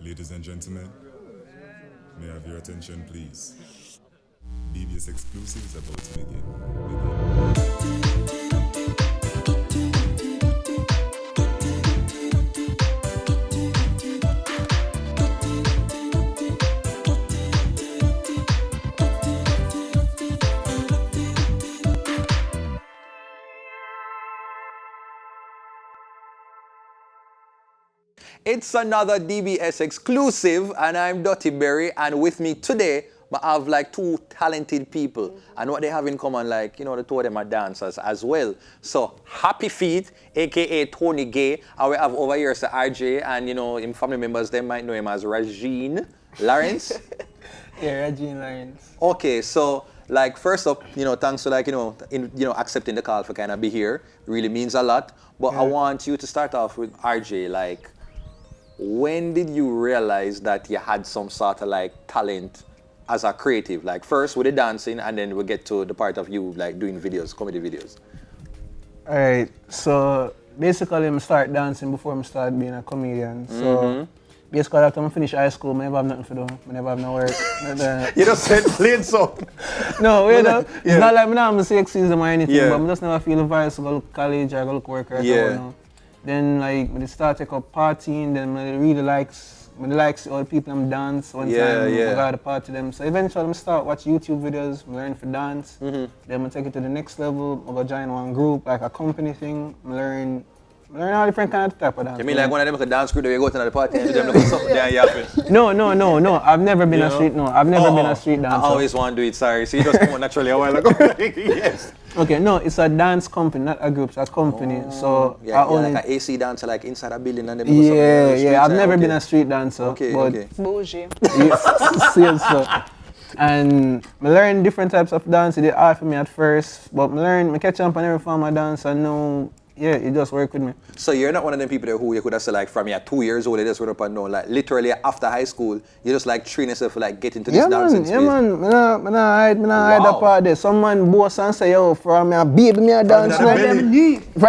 Ladies and gentlemen, may I have your attention, please? DBS exclusive is about to begin. It's another DBS exclusive, and I'm Duttyberry, and with me today, I have like two talented people, and what they have in common, like, you know, the two of them are dancers as well. So, HappyFeet, aka Tony Gay, and we have over here Sir Arjay, and you know, him family members, they might know him as Regine Lawrence. Yeah, Regine Lawrence. Okay, so like first up, you know, thanks for like, accepting the call for kind of be here. It really means a lot. But I want you to start off with RJ, like, when did you realize that you had some sort of like talent as a creative? Like first with the dancing, and then we'll get to the part of you like doing videos, comedy videos. Alright, so basically I start dancing before I start being a comedian. So basically after I finish high school, I never have nothing to do. I never have no work. You just said plain so. No, wait up. It's not like I'm sexism or anything, but I just never feel the vibes to go to college or go to work or something. Then like when I start take up partying, then I really likes all the people I'm dance one time, I got to party them. So eventually I start watch YouTube videos, learn for dance. Then I take it to the next level, I go join one group, like a company thing, learn all different kind of type of dance. You mean like one of them like a dance group that you go to another party and do them like something there happen? No. I've never been been a street dancer. I always want to do it, sorry. So you just come on naturally a while ago. Yes. Okay, no, it's a dance company, not a group, it's a company. So I only like an AC dancer like inside a building and them I've never been a street dancer. Okay. Bougie. So. And I learn different types of dance. It did hard for me at first, but I catch up on every form of dance and now, it just work with me. So you're not one of them people there who you could have said like from you're 2 years old, you just went up and down, like literally after high school, you just like train yourself to like get into this dancing space. Yeah man, I hide up out there. Some man boss and say, yo, from me a baby, me a dance.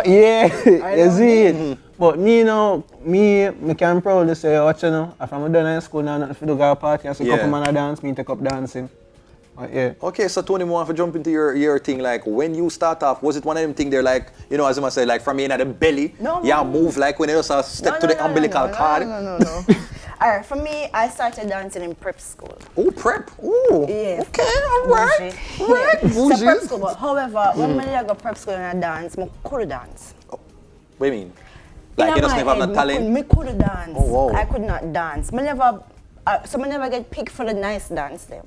You see it. But me, you know, me can proudly say, watch you know, if I'm done high school now, nothing to do, go to party, I see a couple man a dance, me take up dancing. Okay, so Tony, want to jump into your thing, like when you start off, was it one of them things there like, you know, as I must say, like from in at the belly, move like when you just step to the umbilical cord? No. Alright, for me, I started dancing in prep school. Oh, prep? Oh, yeah. Okay, alright. So prep school, but however, when I go prep school and I dance, I could dance. Oh, what do you mean? Like you just never have no talent? I could dance. Oh, wow. I could not dance. I never get picked for the nice dance them.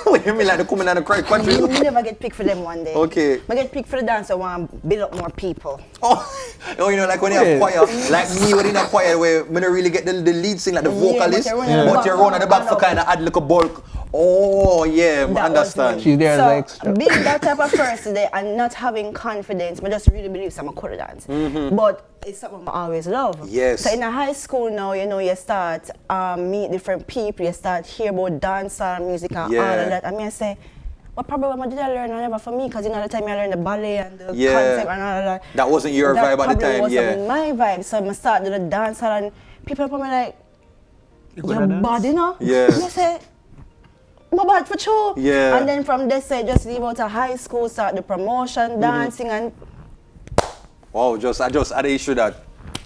What do you mean like the coming and the cry country? I never get picked for them one day. Okay. I get picked for the dance, I want to build up more people. Oh, you know, like when you have choir, like me when in a choir where I don't really get the lead sing, like the vocalist, but you're running at the back for kind of add like a bulk. Oh, yeah, I understand. She's there as extra. Being that type of person there and not having confidence, I just really believe I'm a could dance. But it's something I always love. Yes. So in a high school now, you know, you start meet different people, you start hear about dance and music and all of that. I mean, I say, what problem did I learn? Never for me, because you know the time I learned the ballet and the concept and all of that. That wasn't your vibe at the time, wasn't my vibe. So I started the dance and people probably like, you're bad, you know? Yeah. And I say, my bad for sure. Yeah. And then from this say just leave out of high school, start the promotion, dancing and wow, I just had the issue that.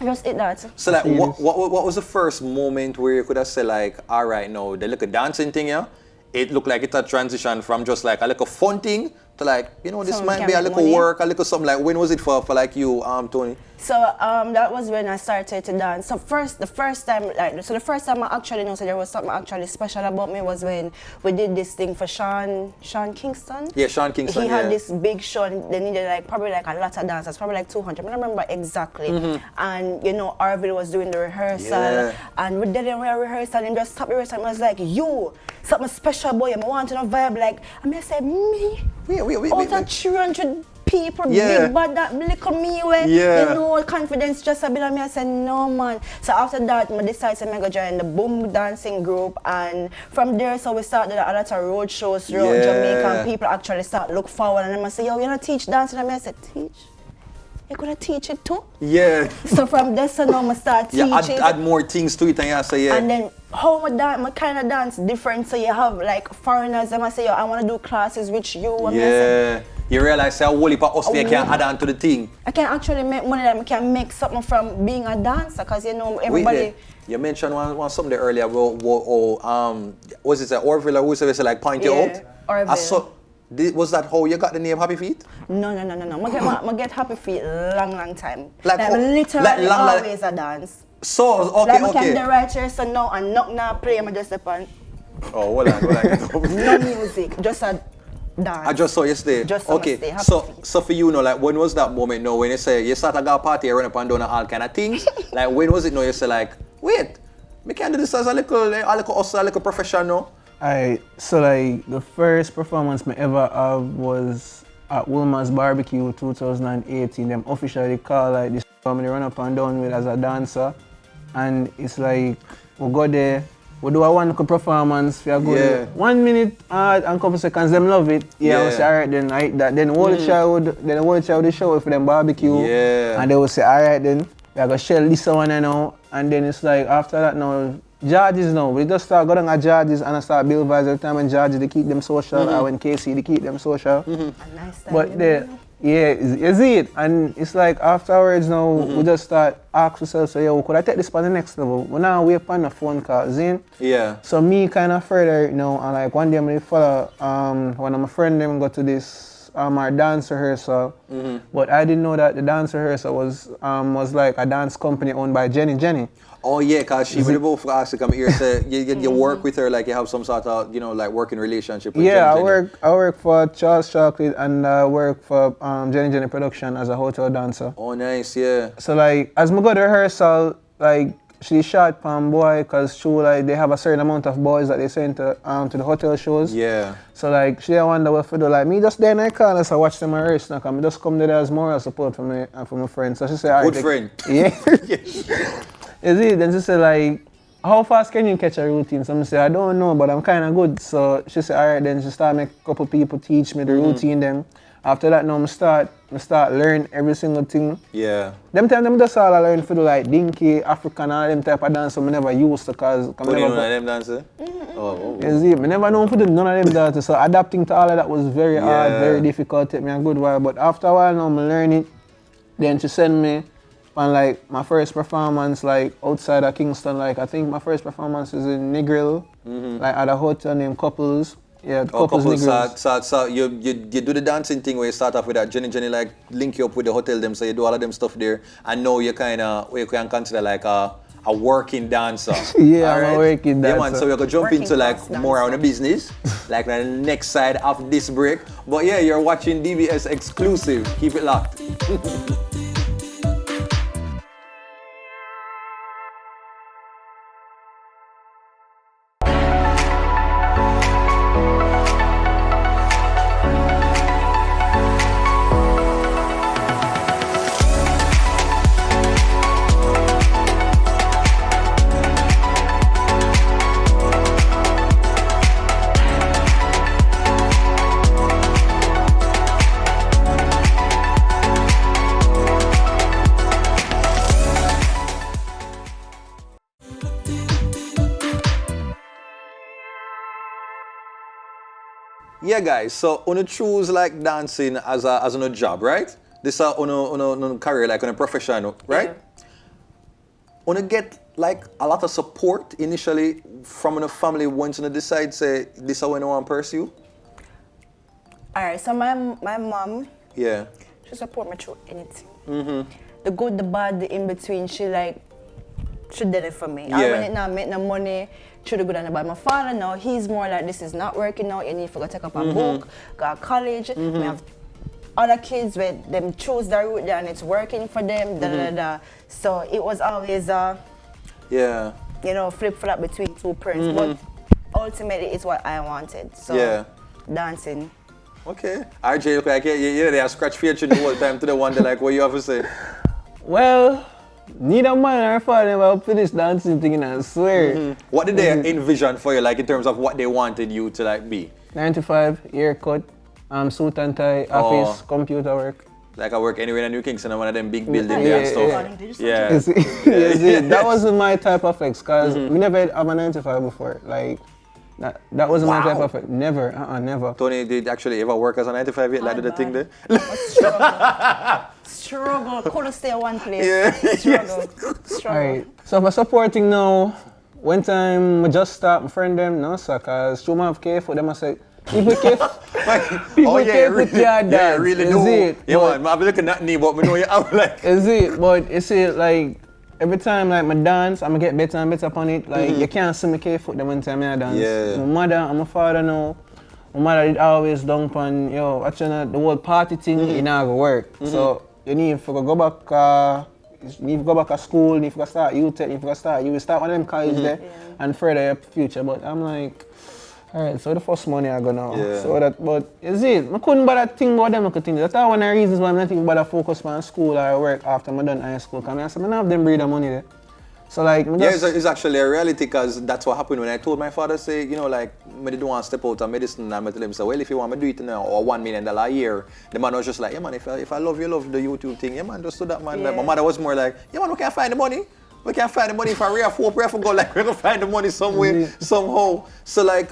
I just did that. So like what was the first moment where you could have said like, all right, now the little dancing thing here, it looked like it's a transition from just like a little fun thing to like, you know, this so might be a little work, a little something. Like when was it for like you, Tony? So that was when I started to dance. So the first time I actually know so there was something actually special about me was when we did this thing for Sean Kingston. Yeah, Sean Kingston. He had this big show and they needed like probably like a lot of dancers, probably like 200. I don't remember exactly. And you know, Arville was doing the rehearsal and we did a rehearsal and just stopped the rehearsal and I was like, you, something special boy, I want to know vibe like, I said, me? Wait. Out of 300 people, big bad that little me where you know confidence just a bit of me. I said no man. So after that I decided to go join the boom dancing group and from there so we started a lot of road shows throughout Jamaica and people actually start look forward and I say, yo, you know teach dancing and I said, teach? you could have teach it too. Yeah. So from this on I start teaching. Yeah, add more things to it and you say, yeah. And then how my kind of dance different. So you have like foreigners, them I say, yo, I want to do classes with you. And yeah. You realize how whole heap of us can add on to the thing. I can actually make money that I can make something from being a dancer, because you know everybody. You mentioned one something there earlier about was it Orville or whoever like point you out? Orville. Was that how you got the name HappyFeet? No. I get HappyFeet long time. Like literally always a dance. So okay. Like I can the right here, so now and not now play. I just upon. Oh, hold on. No music, just a dance. I just saw yesterday. Just saw okay. So for you, like when was that moment? No, when you say you start to go party, you run up and down and all kind of things. Like when was it? No, you say like, wait, me can do this as a little professional. So like the first performance I ever have was at Wilma's Barbecue 2018. Them officially call like this family run up and down with as a dancer, and it's like we go there, we do a one performance, we are good 1 minute and couple seconds, them love it. Yeah, we say alright then then the whole child would show for them barbecue. And they will say alright then we are gonna shell this one now, and then it's like after that now judges now. We just start going at judges and I start build vibes every time when judges they keep them social or when KC they keep them social. Nice but you see it, and it's like afterwards now we just start ask ourselves, so yo, could I take this to the next level? We now wait on the phone call, Zin. Yeah. So me kind of further, and like one day I'm gonna follow one of my friends them go to this our dance rehearsal, but I didn't know that the dance rehearsal was like a dance company owned by Jenny. Oh yeah, cause she would both ask to come here. Say you work with her, like you have some sort of like working relationship with Jenny. I I work for Charles Chocolate and I work for Jenny Production as a hotel dancer. Oh nice, yeah. So like as I go to rehearsal, like she shot Palm Boy because they have a certain amount of boys that they send to the hotel shows. Yeah. So like she wonder what to do. Like me just there in the corner, so watch them rehearse. Now I just come there as moral support from my friends. So she said, good friend. Yeah. Is it? Then she said like, how fast can you catch a routine? So I say, I don't know, but I'm kind of good. So she said, alright. Then she started make a couple people teach me the routine. Then after that, now I start learn every single thing. Yeah. Them time them just all I learn for like dinky, African, all them type of dance. So I never used to cause. But you know them dancer? Is it? I never know for none of them dances. So adapting to all of that was very hard, very difficult. Take me a good while. But after a while, now I learn it. Then she send me. And like my first performance, like outside of Kingston, like I think my first performance is in Negril, like at a hotel named Couples. Yeah, Couples Negril. So you do the dancing thing where you start off with that Jenny like link you up with the hotel them, so you do all of them stuff there, and now you you can consider like a working dancer. Yeah, I'm a working dancer. Yeah man, so we're gonna jump into like more on the business, like the next side of this break. But yeah, you're watching DBS exclusive. Keep it locked. Yeah, guys. So, you choose like dancing as a job, right? This is on career, like on a profession, right? Yeah. You get like a lot of support initially from a family once you decide say this is how I want to pursue. Alright, so my mom. Yeah. She support me through anything. The good, the bad, the in between. She did it for me. Yeah. I when it not make no money. Through the good and the bad. My father now, he's more like this is not working out. You need to go take up a book, go to college. We have other kids where them choose their route there and it's working for them. So it was always flip-flop between two parents. But ultimately it's what I wanted. So dancing. Okay. Arjay, look like they have scratch feature the whole time to the one like what you have to say. Well, neither man or father ever up to this dancing thing, and I swear. What did they envision for you, like in terms of what they wanted you to like be? 9 to 5, haircut, suit and tie, office, computer work. Like I work anywhere in New Kingston, one of them big buildings there and stuff. Yeah. You see, that wasn't my type of flex, because we never have a 9 to 5 before. Like, that wasn't my type of flex. Never, never. Tony, did actually ever work as a 9 to 5 yet? Like, did the thing there? Struggle. Couldn't stay in one place. Yeah. Struggle. Alright, so for supporting now, one time I just start my friend them, no sir, cause through my have care for them I say, people care people care for their dads. Yeah, really is do. it? Yeah, But- man, I'm looking at me, but I know you out like. Is it? But you see, like, every time like my dance, I'ma get better and better upon it. Like, you can't see me care for them one time I dance. Yeah. My mother and my father now, my mother did always dump on, yo, actually the whole party thing, it not gonna work. So, you need to go back, you need to go back to school, you need to start UTech, you need to start, you will start one of them college there and further your future. But I'm like, alright, so the first money I go now. Yeah. So that, but is it? I couldn't bother think about them, I could think. That's one of the reasons why I'm not thinking about focus on school or work after I'm done high school. Because I said, I don't have them breed of money there. So like, Yeah, it's actually a reality, because that's what happened when I told my father, say, you know, like, I didn't want to step out of medicine, and I tell him, so, well, if you want me to do it now, or $1 million a year, the man was just like, yeah, man, if I love the YouTube thing, yeah, man, just do that, man. Yeah. Like, my mother was more like, yeah, man, we can't find the money. We can't find the money if I real hope, we have to go, like, we're going to find the money somewhere, somehow. So, like,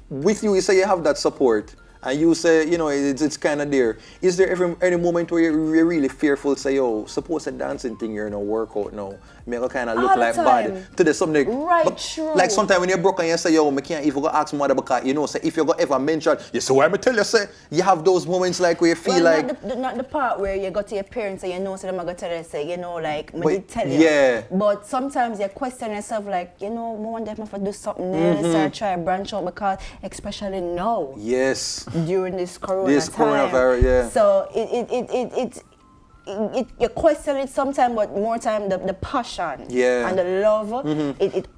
with you say you have that support, and you say, you know, it's kind of there. Is there ever any moment where you're really fearful, say, yo, suppose a dancing thing you're in a workout now, make a kind of look All the like time. bad to the something. Right, but, true. like sometimes when you're broken, you say, yo, I can't even go ask mother, because, you know, say, if you go ever mention, you say, well, I tell you, say, you have those moments like where you feel Well, like. not the part where you go to your parents and you know, so them are going to tell you, say, you know, like, I But, did tell you. yeah. But sometimes you question yourself, like, you know, I wonder if I do something else or try to branch out, because, especially now, Yes. during this corona This time. coronavirus, yeah. So you question it sometimes, but more time the passion and the love, it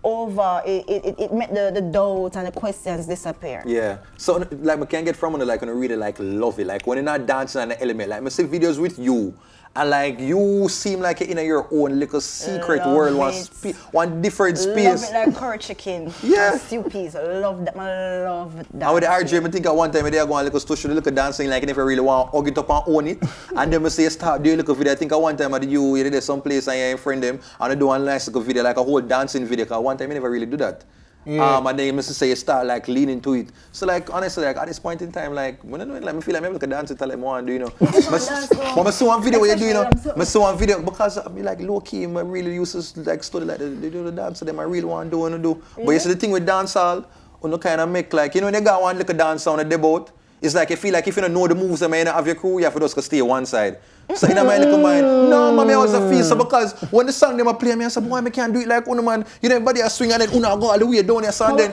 make the doubt and the questions disappear. Yeah. So like I can get from when I really like love it. Like when you're not dancing on the element, like I see videos with you, and like you seem like you're in your own little secret Love world, it. one different Love space. it like curry chicken. Yeah. And stew peas. Love that. I love that. And with the Arjay, I think at one time they go on like a studio, they look at dancing like you never really want to hug it up and own it. And then I say start doing a little video. I think at one time you did some place and you friend them and I do one nice little video, like a whole dancing video. Cause one time you never really do that. Yeah. And then you say you start like leaning to it. So like honestly, like at this point in time, like when I do it, like I feel like maybe like a dancing talent more and do, you know. But I saw one video where you do, you know. I saw one video because I be like low key, I really used to like study like they do the dance, so them I really want to do. But you see the thing with dancehall, you kind of make like, you know, when you got one little dance sound at the boat, it's like you feel like if you don't know the moves, you may not have your crew, you have to just stay one side. So in my little mind, no, man, I was a feel so because when the song them a play, me I say, boy, I can't do it like Uno, man. You know, everybody a swing and then Uno go all the way down here, so and then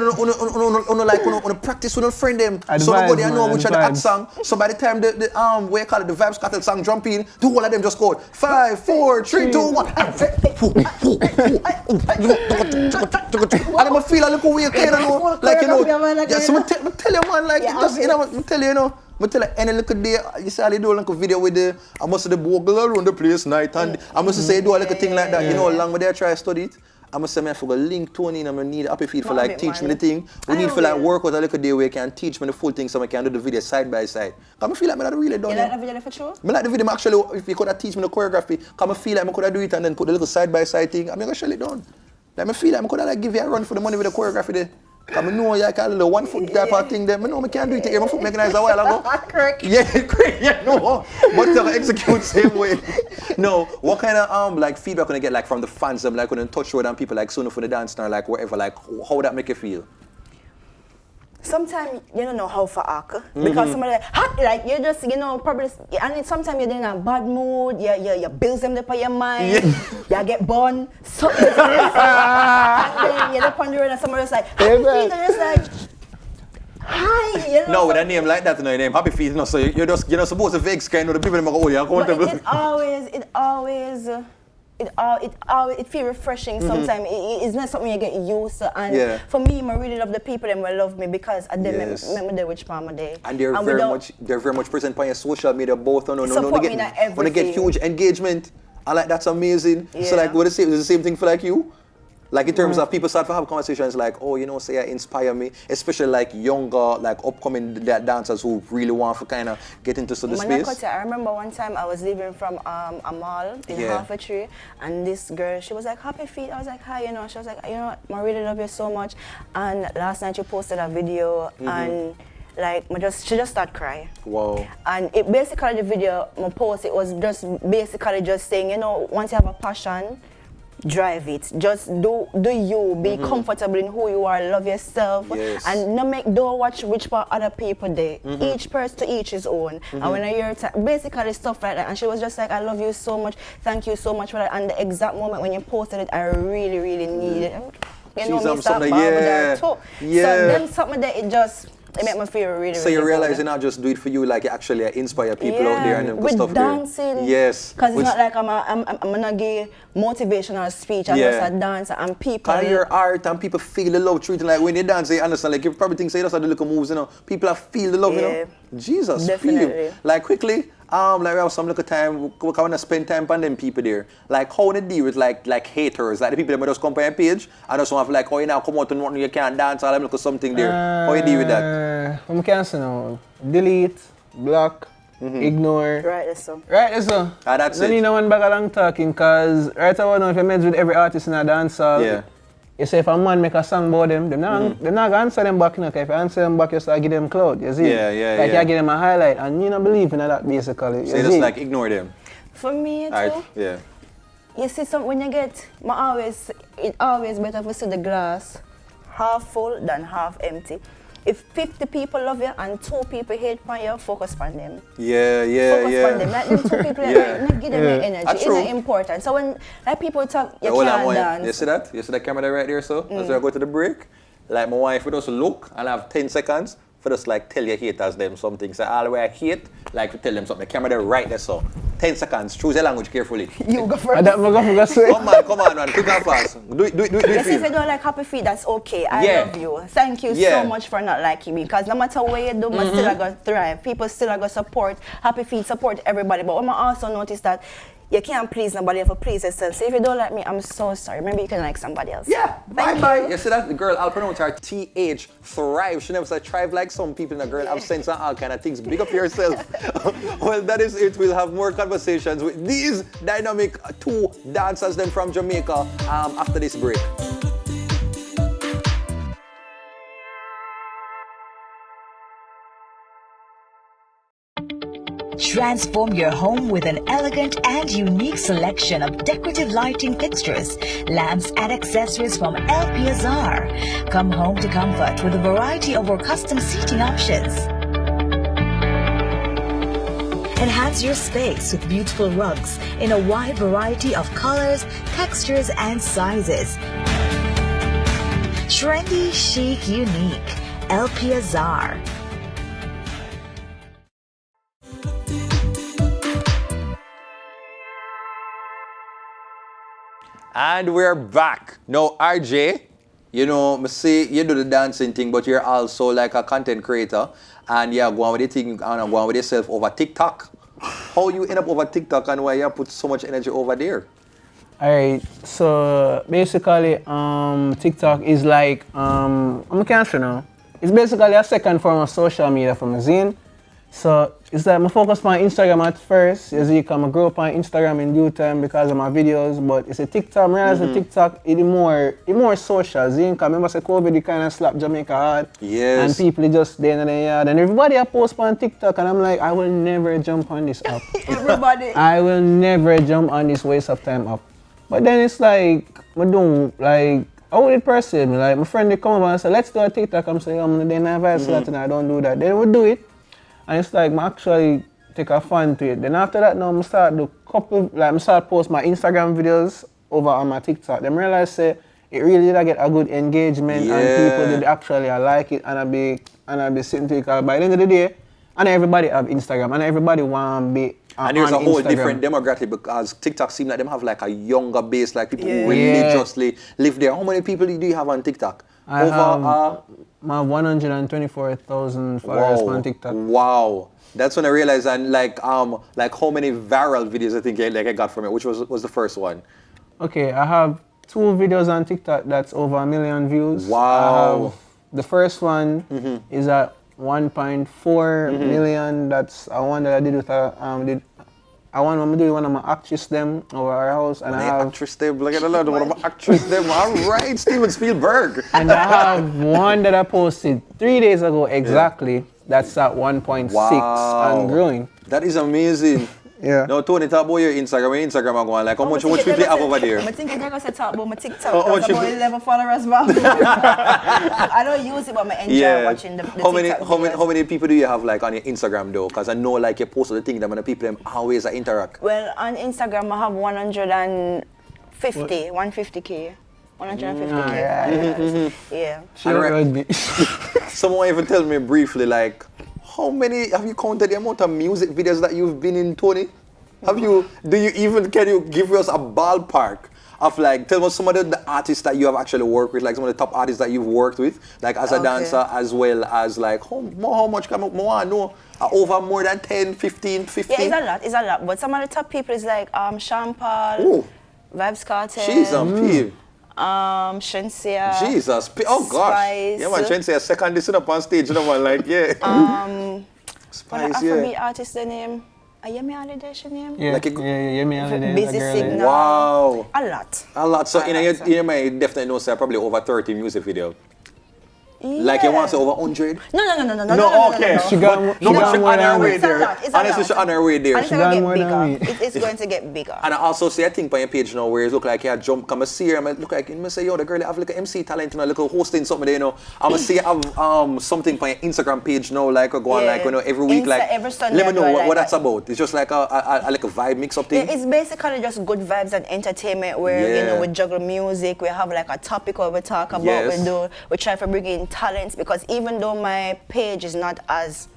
Uno like practice with a friend them. So nobody I know which are the act song. So by the time the what you call it, the vibes cattle song jump in, the whole of them just go 5, 4, 3, 2, 1. And I feel a little weird, you know, like you know. Yeah, so I tell you, man, like just you know, I tell you, you know. But tell you, any little day, you see how they do like a video with the, I must say the bogle around the place night, and I must say do a little thing like that, you know, along with there try to study it. I must say, I forgot link Tony and I need HappyFeet for like teach me the thing. We need for like work out a little day where you can teach me the full thing so I can do the video side by side. Cause I feel like I really done it. You like the video for sure? I like the video, actually, if you could have teach me the choreography, cause I feel like I could have do it and then put the little side by side thing, I'm gonna show it done. Like I feel like I could have like give you a run for the money with the choreography there. Cause I know you can do 1 foot type of thing there. I know I can't do it here. My foot mechanized a while ago. Correct. Yeah, correct. Yeah, no. But to execute same way. No. What kind of like feedback can I get like from the fans? Like when you touch road and people like soon for the dance or like whatever. Like how would that make you feel? Sometimes you don't know how to act because somebody like you just probably and sometimes you're in a bad mood, you bills them up on your mind, you get born, something and then you're up on the road and somebody's like HappyFeet and just like hi, you know. No, with a name like that, your name HappyFeet, you know, so you're not supposed to fake kind of the people that hold you accountable. It feels refreshing sometimes. It's not something you get used to. And for me, I really love the people that love me because I make me there which part of my day. And they're very much present on your social media both. Support me in everything. When they get huge engagement, I like that's amazing. Yeah. So like, what is it? Is the same thing for like you? Like in terms of people start to have conversations like, oh, you know, say inspire me, especially like younger, like upcoming dancers who really want to kind of get into the space. I remember one time I was leaving from a mall in HappyFeet, and this girl, she was like, HappyFeet. I was like, hi, you know. She was like, you know, I really love you so much. And last night she posted a video and like she just started crying. Wow. And it basically, the video I post, it was just basically just saying, you know, once you have a passion, drive it. Just do you. Be comfortable in who you are. Love yourself. Yes. And don't watch which part other people do. Each person to each his own. And when I hear basically stuff like that, and she was just like, I love you so much. Thank you so much for that. And the exact moment when you posted it, I really, really needed it. You know, me start too. Yeah. So then something that it made me feel really, so really you realize good. you not just do it for you, like you actually inspire people out there and with stuff dancing. there. Yes. Because it's not like I'm gonna give motivational speech. I'm just a dancer and people. Because your art and people feel the love through it. Like when you dance, you understand. Like you probably think say that's how the little moves, you know. People feel the love, you know. Jesus, definitely. feel. Like quickly, like we have some little time, we want to spend time on them people there. Like how they deal with like haters, like the people that just come on your page and just want to like, oh, you now come out and want you can't dance, or look at something there. How you deal with that? I'm cancel now. Delete, block, ignore. Right, that's so. Right, that's so. That's it. You know one bag of long talking, cause right about now if you mess with every artist in a dancehall, you say if a man make a song about them not gonna answer them back, you know, 'cause if you answer them back, you start give them clout, you see? Like you give them a highlight, and you don't believe in that basically. So you just like ignore them? For me too. Yeah. You see, when you get, it always better to see the glass half full than half empty. If 50 people love you and 2 people hate you, focus on them. Focus on them. Like them 2 people, like, give them your energy. It's not important. So when like people talk, you can't dance. You see that? You see that camera right there, so? As I go to the break, like my wife would just look and have 10 seconds for just like tell your haters them something. So all the way I hate, like to tell them something. The camera there right there, so 10 seconds. Choose your language carefully. You go first. Come on, man. Quick and fast. Do it. Yes, if you don't like HappyFeet, that's okay. I love you. Thank you so much for not liking me. Because no matter what you do, I still are going to thrive. People still are going to support. HappyFeet support everybody. But I also notice that you can't please nobody if you please yourself. So if you don't like me, I'm so sorry. Maybe you can like somebody else. Yeah, bye. You see that? The girl, I'll pronounce her TH, thrive. She never said thrive like some people. And the girl have sense and all kind of things. Big up yourself. Well, that is it. We'll have more conversations with these dynamic 2 dancers then from Jamaica after this break. Transform your home with an elegant and unique selection of decorative lighting fixtures, lamps and accessories from LPSR. Come home to comfort with a variety of our custom seating options. Enhance your space with beautiful rugs in a wide variety of colors, textures and sizes. Trendy, chic, unique. LPSR. And we're back. Now, Arjay, you know, I see you do the dancing thing, but you're also like a content creator. And you're going with the thing and going with yourself over TikTok. How you end up over TikTok and why you put so much energy over there? Alright, so basically, TikTok is like, I'm a cancer now. It's basically a second form of social media for me, Zine. So it's like I focus on Instagram at first. As you come, I grew up on Instagram in due time because of my videos. But it's a TikTok. I realize the TikTok is more social. You can remember say COVID, it kind of slapped Jamaica hard. Yes. And people just there in the yard. And everybody I post on TikTok, and I'm like, I will never jump on this app. Everybody. I will never jump on this waste of time app. But then it's like, I don't like. I would person. Like my friend they come over and say, let's do a TikTok. I'm saying, I'm gonna advise that and I don't do that. Then we do it. And it's like I actually take a fan to it. Then after that now I start post my Instagram videos over on my TikTok. Then I realize say it really did get a good engagement and people did actually like it and I be sitting to it. By the end of the day, and everybody have Instagram and everybody want to be and there's a whole Instagram. different demographic because TikTok seems like them have like a younger base, like people who religiously live there. How many people do you have on TikTok? I have my 124,000 followers on TikTok. Wow. That's when I realized and like how many viral videos I think I got from it, which was the first one. Okay, I have 2 videos on TikTok that's over 1 million views. Wow. The first one is at 1.4 million. That's a one that I did with I'm doing one of my actress them over our house, and I have actress them. Look at the one of my actress them. All right, Steven Spielberg. and I have one that I posted 3 days ago exactly. That's at 1.6 and growing. That is amazing. Yeah. Now, Tony, talk about your Instagram. Your Instagram are going like, how much people have over there? I think I'm going to talk about my TikTok. Because about 11 followers. I don't use it, but I enjoy watching the TikTok how many people do you have like on your Instagram though? Because I know like you post the thing that when the people them always interact. Well, on Instagram I have 150K. 150K. Yeah. Someone even tell me briefly like, how many have you counted the amount of music videos that you've been in, Tony? Can you give us a ballpark of like, tell us some of the artists that you have actually worked with, like some of the top artists that you've worked with, like as a dancer as well as like, how much can I know? Over more than 10, 15, 15? Yeah, it's a lot. But some of the top people is like Sean Paul, Vybz Kartel. She's on P. Shensia. Jesus. Oh gosh. Spice. Yeah man, Shensia second listen up on stage, you know man, like yeah. Spice, Afrobeat artist the name. Yemi Holiday, she name? Yeah, like Yemi Holiday. Busy Signal. Wow. A lot. So you might definitely know sir, probably over 30 music videos. Yeah. Like you want to say over 100? No, okay. She got more on her way It's a there. lot. It's a Honestly, lot. she's on her way there. And it's She going got to more get than bigger. me. It's going to get bigger. And I also see a thing on your page now where it look like you jump, come see her, I look like, I say, yo, the girl have like an MC talent, you know, like hosting something there, you know. I'm going to see you have something on your Instagram page now, like go on like, you know, every week, like, every Sunday let me know like what that's about. It's just like a vibe mix up thing. Yeah, it's basically just good vibes and entertainment where, you know, we juggle music, we have like a topic where we talk about, we try to bring in talents because even though my page is not as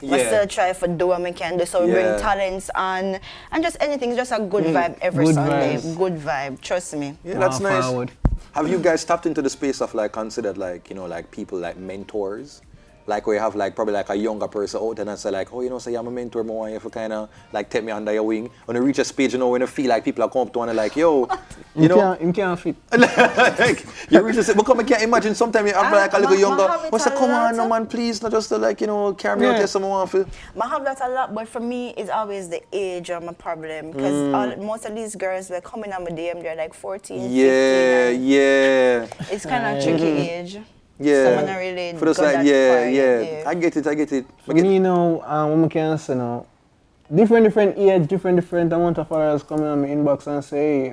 I still try to do what I can do, so we bring talents and just anything. It's just a good vibe every Good Sunday. vibes. Good vibe, trust me. Yeah, that's nice. Forward. Have you guys tapped into the space of like considered like, you know, like people like mentors? Like where you have like probably like a younger person out there and say like, oh, you know, say I'm a mentor, I want you to kind of like take me under your wing. When you reach a stage, you know, when you feel like people are coming up to one and like, yo, you know. You can't fit. Like, you reach a stage, because I can't imagine sometimes you have like a little younger, what's the come on, no man, please, not just to like, you know, carry me out there someone want to. I have that a lot, but for me, it's always the age of my problem. Because most of these girls, they're coming on my DM, they're like 14, 15. Yeah. It's kind of tricky age. Yeah. Someone not really For us got like, that yeah. far, I get it. For me, you know, what I can say now, different age, different amount of followers coming on my inbox and say,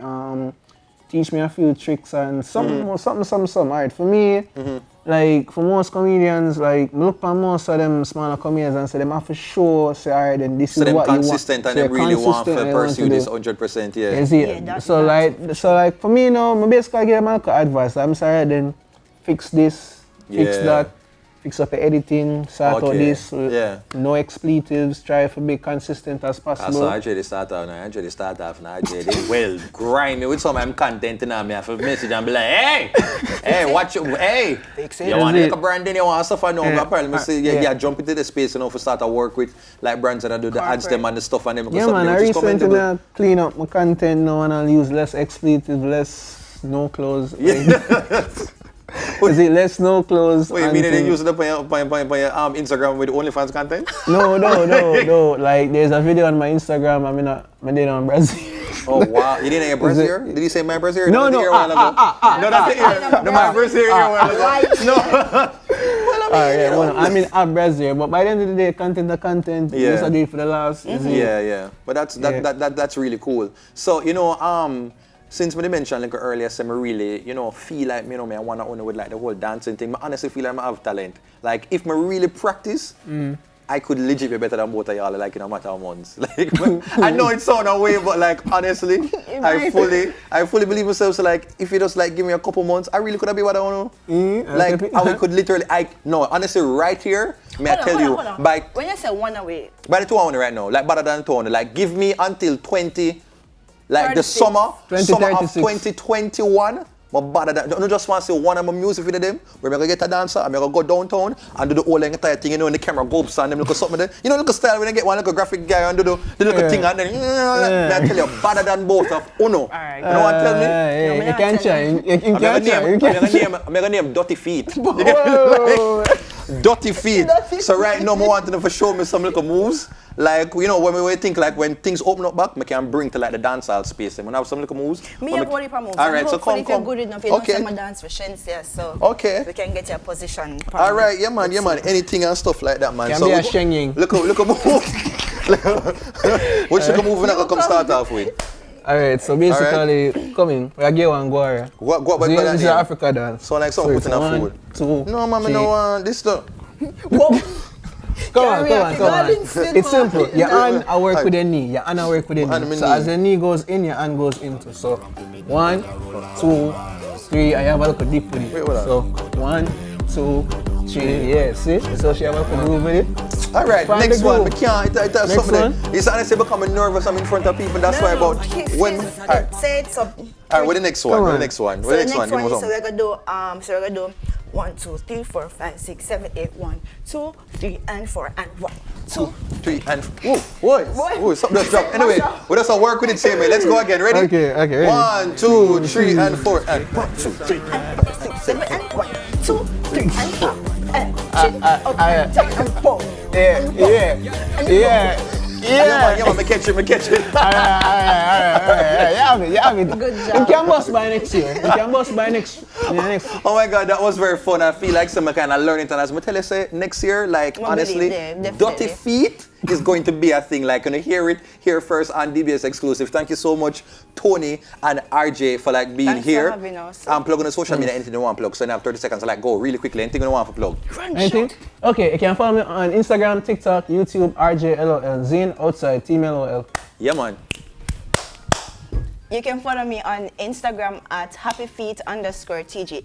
teach me a few tricks and something. Alright, for me, like for most comedians, like look at most of them smaller comedians and say them have to show, say alright, then this is what you want. So them consistent and they really want to pursue this 100%, yeah. You see, so like for me, you know, I basically give them a advice. I'm sorry, then fix this. Fix that, fix up the editing, sort out this, no expletives, try to be consistent as possible. So I actually start off now, well, grimy with some content and I have a message and be like, hey, watch it, hey, fix it. You want to make a brand in, you want stuff, I know, apparently, say, jump into the space, you know, for start to work with like brands that do the ads, them and the stuff and them. Yeah, man, I recently clean up my content now and I'll use less expletive, less no clothes. Is it less no clothes? Wait, you mean they use it up on your Instagram with OnlyFans content? No. Like, there's a video on my Instagram, I'm in on Brazil. Oh, wow. You didn't hear Brazil? Did you say my Brazil? No. No, that's the ear. No, my Brazil. No. I'm in Brazil, but by the end of the day, content. Just I do it for the laughs. Yeah. But that's really cool. So, you know, since we mentioned like earlier, I really, you know, feel like, you know, I want to own it with like the whole dancing thing. I honestly feel like I have talent. Like, if I really practice, I could legit be better than both of y'all, like in a matter of months. Like, I know it sounds away, but like, honestly, I fully believe myself. So like, if you just like give me a couple months, I really could be what I want to. Like, I could literally, honestly, right here, may I tell you, by when you say 1 away, by the 2 hours right now, like better than 2 hours, like give me until 20. Like 36. the summer of 2036. 2021, I I bother that. I don't just want to say one of my music video them, where I'm going to get a dancer, I'm going to go downtown and do the whole entire thing, and the camera go up and them look at something there. Look at style when I get one like a graphic guy and do the little thing and then, I tell you, better than both of Uno. You know what tell me? You can't try. You can't try. I'm going to name Duttyfeet. Duttyfeet. So right now, I want them to show me some little moves. Like, when we think like when things open up back, I can bring to like the dancehall space. And when I have some little moves. Me have body for moves. All right, so come. If you're good enough, you know some dance for Shensia, so we can get your position. All right, yeah man. Anything and stuff like that, man. Can So be a shenging. Look at move. What you can move when I come start off with? Alright, so basically, come in. We get one go area. What This is Africa dance. So like someone putting a food. 1, 2, No, man, I don't want this stuff. Come on. It's simple. Your hand, I work with your knee. Your hand, I work with your knee. So as your knee goes in, your hand goes into. So 1, 2, 3. I have a little dip with it. So 1, 2, 3. Yeah, see? So she have a little groove with it. All right, Find next the one. groove. We can't. It's something. It's honestly becoming nervous. I'm in front of people. That's why about when. Say it up. All right, what the next one? What the next one? So the next one is so we're gonna do 1, 2, 3, 4, 5, 6, 7, 8, 1, 2, 3, and 4, and 1, 2, 3, and whoa, something just dropped. Anyway, we just work with it same way. Let's go again. Ready? Okay, ready. 1, 2, 3, and 4, and 1, 2, 3, and 5, 6, 7, and 1, 2, 3, and 4, and 3, up, and 10, and 4. Yeah. Yeah, man, me catch it. Alright. You have it. Good job. You can bust by next year. Oh my God, that was very fun. I feel like some kind of learning. And as I tell you, say next year, like honestly, Duttyfeet is going to be a thing. Like, gonna hear it here first on DBS exclusive. Thank you so much, Tony and Arjay, for like being Thanks here. for having us. I'm plugging the social media. Anything you want to plug? So I have 30 seconds. So like, go really quickly. Anything you want to plug? Anything? Okay, you can follow me on Instagram, TikTok, YouTube, RJLOL, Zine, outside, Team LOL. Yeah, man. You can follow me on Instagram at HappyFeet_TG.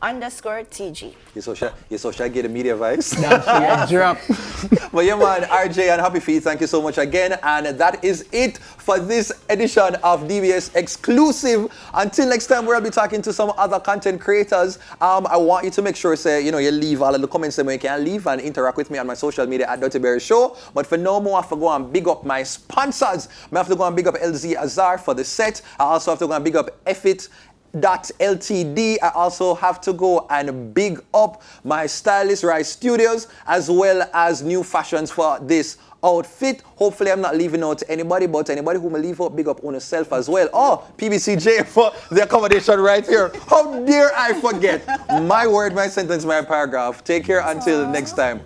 HappyFeet_TG. You social get the media vibes. Drop. But yeah, man, RJ and HappyFeet, thank you so much again. And that is it for this edition of DBS Exclusive. Until next time, we'll be talking to some other content creators. I want you to make sure, say, you leave all of the comments that you can leave and interact with me on my social media at DuttyBerryShow. But for no more, I have to go and big up my sponsors. I have to go and big up LZ Azar for the set. I also have to go and big up HappyFeet.ltd. I also have to go and big up my stylist, Rise Studios, as well as New Fashions for this outfit. Hopefully I'm not leaving out anybody, but anybody who may leave out, big up on yourself as well. Oh, PBCJ for the accommodation right here. How dare I forget? My word, my sentence, my paragraph. Take care until next time.